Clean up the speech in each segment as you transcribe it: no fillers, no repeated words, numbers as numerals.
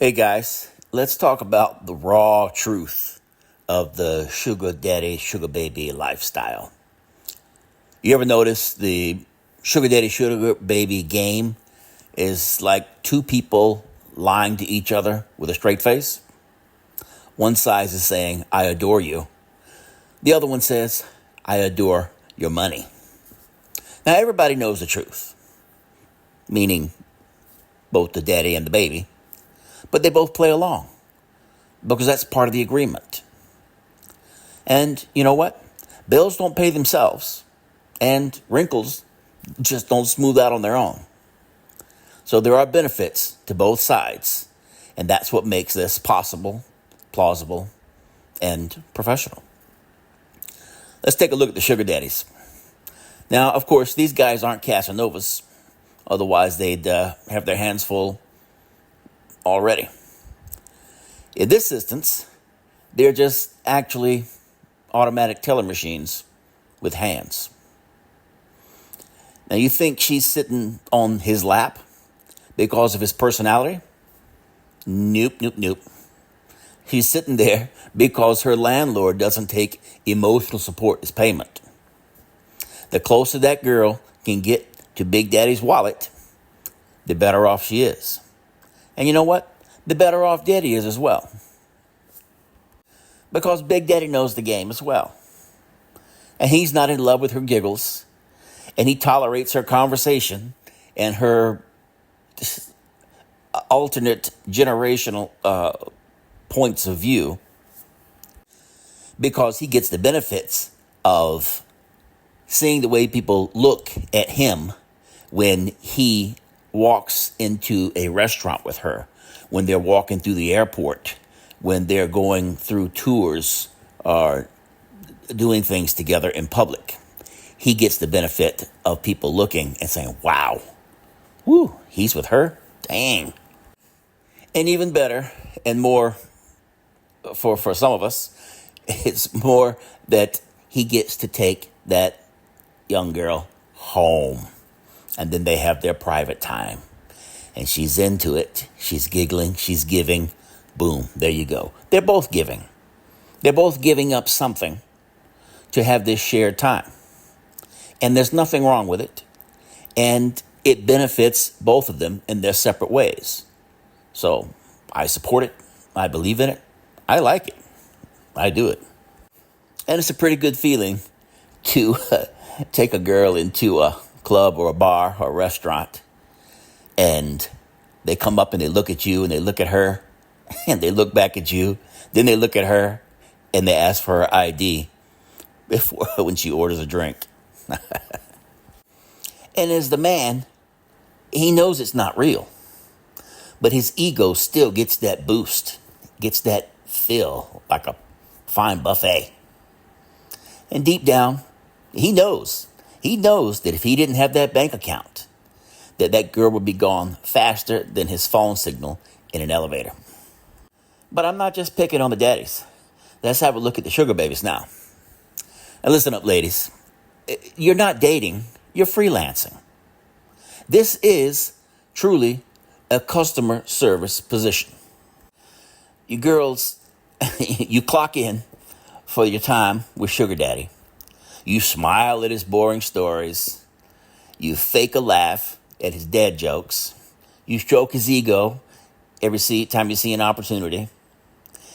Hey guys, let's talk about the raw truth of the sugar daddy, sugar baby lifestyle. You ever notice the sugar daddy, sugar baby game is like two people lying to each other with a straight face? One side is saying, I adore you. The other one says, I adore your money. Now everybody knows the truth, meaning both the daddy and the baby. But they both play along because that's part of the agreement. And you know what? Bills don't pay themselves, and wrinkles just don't smooth out on their own. So there are benefits to both sides, and that's what makes this possible, plausible, and professional. Let's take a look at the sugar daddies. Now, of course, these guys aren't Casanovas. Otherwise, they'd have their hands full already. In this instance, they're just actually automatic teller machines with hands. Now, you think she's sitting on his lap because of his personality? Nope. She's sitting there because her landlord doesn't take emotional support as payment. The closer that girl can get to Big Daddy's wallet, the better off she is. And you know what? The better off Daddy is as well. Because Big Daddy knows the game as well. And he's not in love with her giggles. And he tolerates her conversation and her alternate generational points of view. Because he gets the benefits of seeing the way people look at him when he walks into a restaurant with her, when they're walking through the airport, when they're going through tours or doing things together in public. He gets the benefit of people looking and saying, wow, whoo, he's with her? Dang. And even better and more for some of us, it's more that he gets to take that young girl home. And then they have their private time. And she's into it. She's giggling. She's giving. Boom. There you go. They're both giving. They're both giving up something to have this shared time. And there's nothing wrong with it. And it benefits both of them in their separate ways. So I support it. I believe in it. I like it. I do it. And it's a pretty good feeling to take a girl into a club or a bar or a restaurant, and they come up and they look at you and they look at her and they look back at you, then they look at her and they ask for her ID before when she orders a drink. And as the man, he knows it's not real, but his ego still gets that boost, gets that fill like a fine buffet. And deep down, he knows that if he didn't have that bank account, that girl would be gone faster than his phone signal in an elevator. But I'm not just picking on the daddies. Let's have a look at the sugar babies now. Now listen up, ladies. You're not dating, you're freelancing. This is truly a customer service position. You girls, you clock in for your time with Sugar Daddy. You smile at his boring stories. You fake a laugh at his dad jokes. You stroke his ego every time you see an opportunity.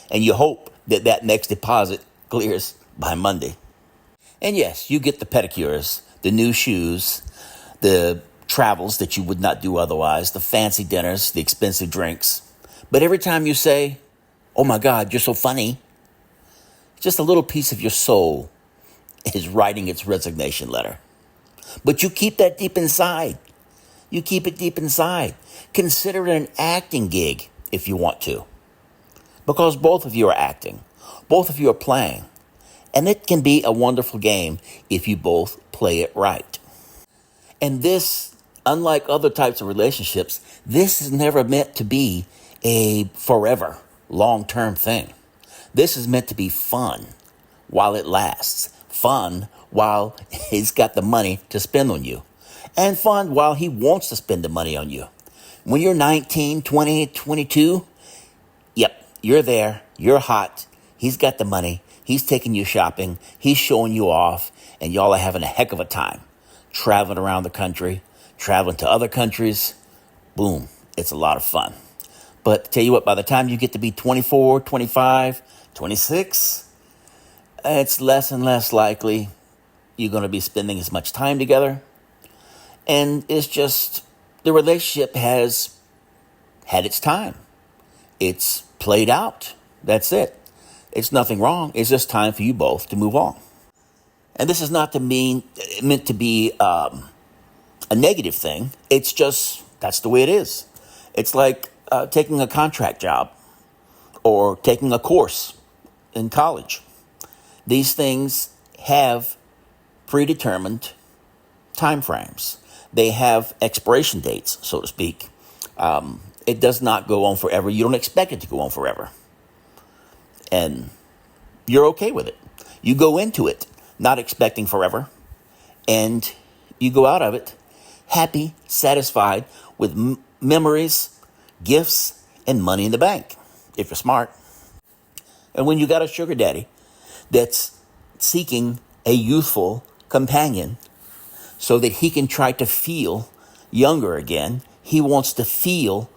And you hope that next deposit clears by Monday. And yes, you get the pedicures, the new shoes, the travels that you would not do otherwise, the fancy dinners, the expensive drinks. But every time you say, oh my God, you're so funny, just a little piece of your soul is writing its resignation letter. But you keep that deep inside. You keep it deep inside. Consider it an acting gig if you want to. Because both of you are acting. Both of you are playing. And it can be a wonderful game if you both play it right. And this, unlike other types of relationships, this is never meant to be a forever, long-term thing. This is meant to be fun while it lasts. Fun while he's got the money to spend on you. And fun while he wants to spend the money on you. When you're 19, 20, 22, you're there, you're hot, he's got the money, he's taking you shopping, he's showing you off, and y'all are having a heck of a time. Traveling around the country, traveling to other countries. Boom, it's a lot of fun. But tell you what, by the time you get to be 24, 25, 26, it's less and less likely you're going to be spending as much time together. And it's just, the relationship has had its time. It's played out. That's it. It's nothing wrong. It's just time for you both to move on. And this is not meant to be a negative thing. It's just, that's the way it is. It's like taking a contract job or taking a course in college. These things have predetermined time frames. They have expiration dates, so to speak. It does not go on forever. You don't expect it to go on forever. And you're okay with it. You go into it not expecting forever, and you go out of it happy, satisfied with memories, gifts, and money in the bank, if you're smart. And when you got a sugar daddy that's seeking a youthful companion so that he can try to feel younger again, he wants to feel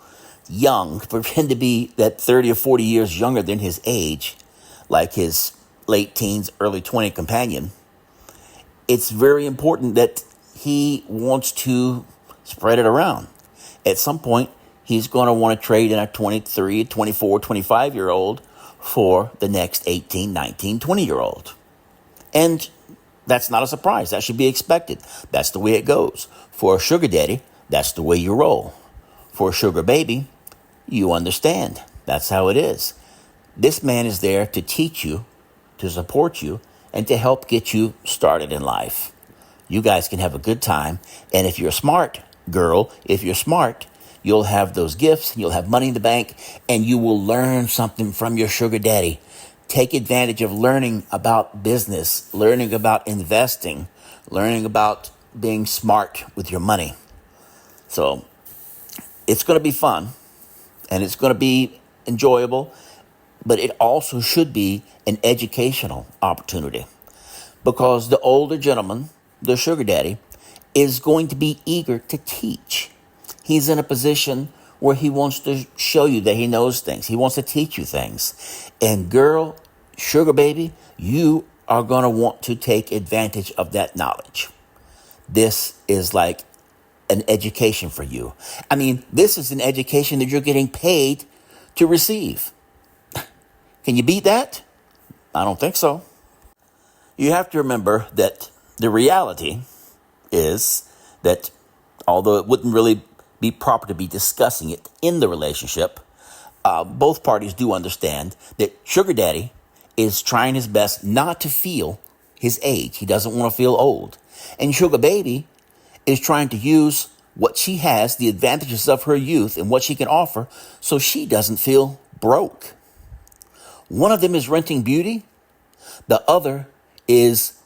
young, pretend to be that 30 or 40 years younger than his age, like his late teens, early 20 companion. It's very important that he wants to spread it around. At some point, he's going to want to trade in a 23, 24, 25-year-old for the next 18, 19, 20-year-old. And that's not a surprise. That should be expected. That's the way it goes. For a sugar daddy, that's the way you roll. For a sugar baby, you understand. That's how it is. This man is there to teach you, to support you, and to help get you started in life. You guys can have a good time. And if you're smart, girl, if you're smart, you'll have those gifts, you'll have money in the bank, and you will learn something from your sugar daddy. Take advantage of learning about business, learning about investing, learning about being smart with your money. So it's going to be fun, and it's going to be enjoyable, but it also should be an educational opportunity, because the older gentleman, the sugar daddy, is going to be eager to teach. He's in a position where he wants to show you that he knows things. He wants to teach you things. And girl, sugar baby, you are going to want to take advantage of that knowledge. This is like an education for you. I mean, this is an education that you're getting paid to receive. Can you beat that? I don't think so. You have to remember that the reality is that although it wouldn't really be proper to be discussing it in the relationship, both parties do understand that sugar daddy is trying his best not to feel his age. He doesn't want to feel old. And sugar baby is trying to use what she has, the advantages of her youth and what she can offer, so she doesn't feel broke. One of them is renting beauty. The other is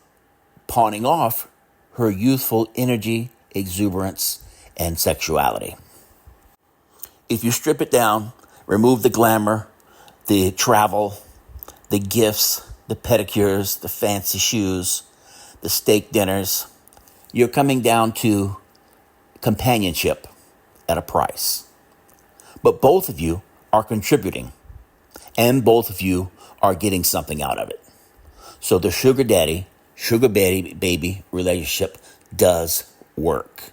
pawning off her youthful energy, exuberance, and sexuality. If you strip it down, remove the glamour, the travel, the gifts, the pedicures, the fancy shoes, the steak dinners, you're coming down to companionship at a price. But both of you are contributing, and both of you are getting something out of it. So the sugar daddy, sugar baby relationship does work.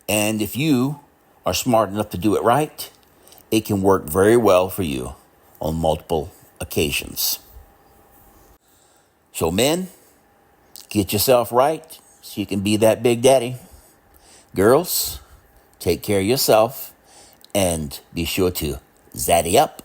And if you are smart enough to do it right, it can work very well for you on multiple occasions. So men, get yourself right so you can be that big daddy. Girls, take care of yourself and be sure to zaddy up.